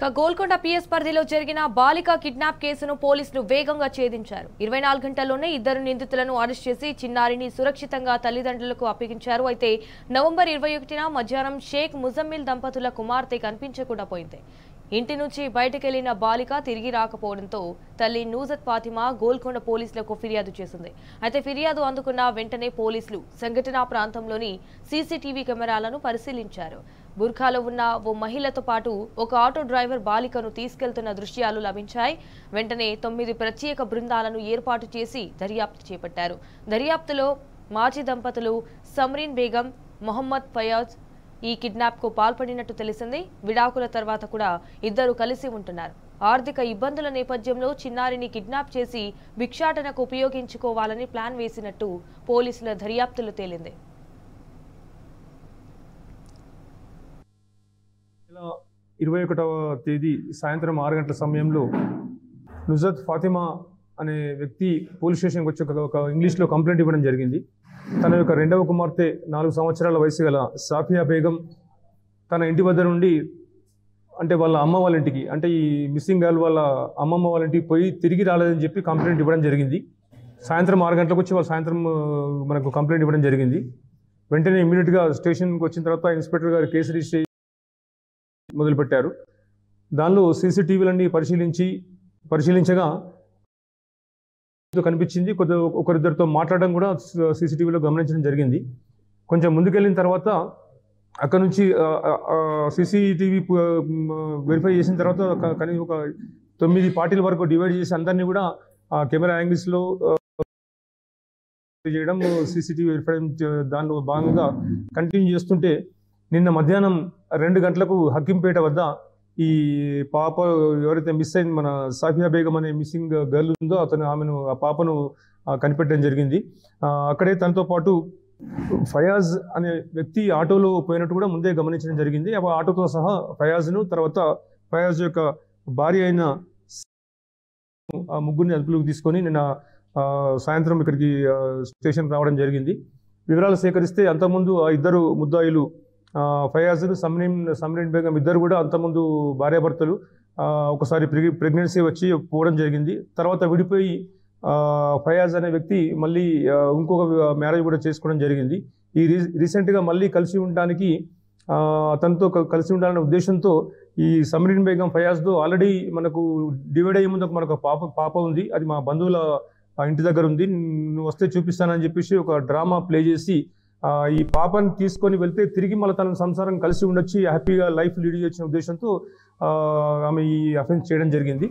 Golconda PS పరిధిలో జరిగిన బాలిక కిడ్నాప్ కేసును పోలీసులు వేగంగా ఛేదించారు. 24 గంటల్లోనే ఇద్దరు నిందితులను అరెస్ట్ చేసి చిన్నారిని సురక్షితంగా తల్లిదండ్రులకు అప్పగించారు. అయితే నవంబర్ 21న మధ్యాహ్నం షేక్ ముజమ్మిల్ దంపతుల కుమార్తె కనిపించకుండా పోయింది. ఇంటి నుంచి బయటకెళ్లిన బాలిక తిరిగి రాకపోవడంతో తల్లి నూజత్ ఫాతిమా గోల్కొండ పోలీసులకు ఫిర్యాదు చేసింది. అయితే ఫిర్యాదు అందుకున్న వెంటనే పోలీసులు సంఘటనా ప్రాంతంలోని సీసీటీవీ కెమెరాలను పరిశీలించారు. బుర్ఖాలో ఉన్న ఓ మహిళతో పాటు ఒక ఆటో డ్రైవర్ బాలికను తీసుకెళ్తున్న దృశ్యాలు లభించాయి. వెంటనే 9 ప్రత్యేక బృందాలను ఏర్పాటు చేసి దర్యాప్తు చేపట్టారు. దర్యాప్తులో మాజీ దంపతులు సమ్రీన్ బేగం, మొహమ్మద్ ఫయాజ్ ఈ కిడ్నాప్ కు పాల్పడినట్టు తెలిసింది. విడాకుల తర్వాత కూడా ఇద్దరు కలిసి ఉంటున్నారు. ఆర్థిక ఇబ్బందుల నేపథ్యంలో చిన్నారిని కిడ్నాప్ చేసి భిక్షాటనకు ఉపయోగించుకోవాలని ప్లాన్ వేసినట్టు పోలీసుల దర్యాప్తులు తేలింది. 21వ తేదీ సాయంత్రం 6 గంటల సమయంలో నుజత్ ఫాతిమా అనే వ్యక్తి పోలీస్ స్టేషన్కి వచ్చి ఒక ఇంగ్లీష్లో కంప్లైంట్ ఇవ్వడం జరిగింది. తన యొక్క రెండవ కుమార్తె 4 సంవత్సరాల వయసు గల సాఫియా బేగం తన ఇంటి వద్ద నుండి అంటే వాళ్ళ అమ్మ వాళ్ళ ఇంటికి అంటే ఈ మిస్సింగ్ గర్ల్ వాళ్ళ అమ్మమ్మ వాళ్ళ ఇంటికి పోయి తిరిగి రాలేదని చెప్పి కంప్లైంట్ ఇవ్వడం జరిగింది. సాయంత్రం 6 గంటలకు వచ్చి వాళ్ళు సాయంత్రం మనకు కంప్లైంట్ ఇవ్వడం జరిగింది. వెంటనే ఇమీడియట్గా స్టేషన్కి వచ్చిన తర్వాత ఇన్స్పెక్టర్ గారు కేసు రిజిస్టర్ మొదలుపెట్టారు. దానిలో సీసీటీవీలన్నీ పరిశీలించగా కనిపించింది. ఒకరిద్దరితో మాట్లాడడం కూడా సీసీటీవీలో గమనించడం జరిగింది. కొంచెం ముందుకెళ్ళిన తర్వాత అక్కడ నుంచి సీసీటీవీ వెరిఫై చేసిన తర్వాత కనీసం ఒక 9 పార్టీల వరకు డివైడ్ చేసి అందరినీ కూడా కెమెరా యాంగిల్స్లో చేయడం సీసీటీవీ వెరిఫై దానిలో భాగంగా కంటిన్యూ చేస్తుంటే నిన్న మధ్యాహ్నం 2 గంటలకు హక్కింపేట వద్ద ఈ పాప ఎవరైతే మిస్ అయింది మన సాఫియా బేగం అనే మిస్సింగ్ గర్ల్ ఉందో ఆ పాపను కనిపెట్టడం జరిగింది. అక్కడే తనతో పాటు ఫయాజ్ అనే వ్యక్తి ఆటోలో పోయినట్టు కూడా ముందే గమనించడం జరిగింది. ఆ ఆటోతో సహా ఫయాజ్ను తర్వాత ఫయాజ్ యొక్క భార్య అయిన ఆ ముగ్గురిని అదుపులోకి తీసుకొని నిన్న సాయంత్రం ఇక్కడికి స్టేషన్ రావడం జరిగింది. వివరాలు సేకరిస్తే అంతకుముందు ఆ ఇద్దరు ముద్దాయిలు ఫయాజ్ సమ్రీన్ బేగం ఇద్దరు కూడా అంతకుముందు భార్యాభర్తలు ఒకసారి ప్రెగ్నెన్సీ వచ్చి పోవడం జరిగింది. తర్వాత విడిపోయి ఫయాజ్ అనే వ్యక్తి మళ్ళీ ఇంకొక మ్యారేజ్ కూడా చేసుకోవడం జరిగింది. ఈ రీసెంట్గా మళ్ళీ కలిసి ఉండడానికి అతనితో కలిసి ఉండాలనే ఉద్దేశంతో ఈ సమ్రీన్ బేగం ఫయాజ్తో ఆల్రెడీ మనకు డివైడ్ అయ్యే ముందు మనకు పాప ఉంది. అది మా బంధువుల ఇంటి దగ్గర ఉంది, నువ్వు వస్తే చూపిస్తానని చెప్పేసి ఒక డ్రామా ప్లే చేసి ఈ పాపని తీసుకొని వెళ్తే తిరిగి మళ్ళీ తన సంసారం కలిసి ఉండొచ్చి హ్యాపీగా లైఫ్ లీడ్ చేసిన ఉద్దేశంతో ఆమె ఈ అఫెన్స్ చేయడం జరిగింది.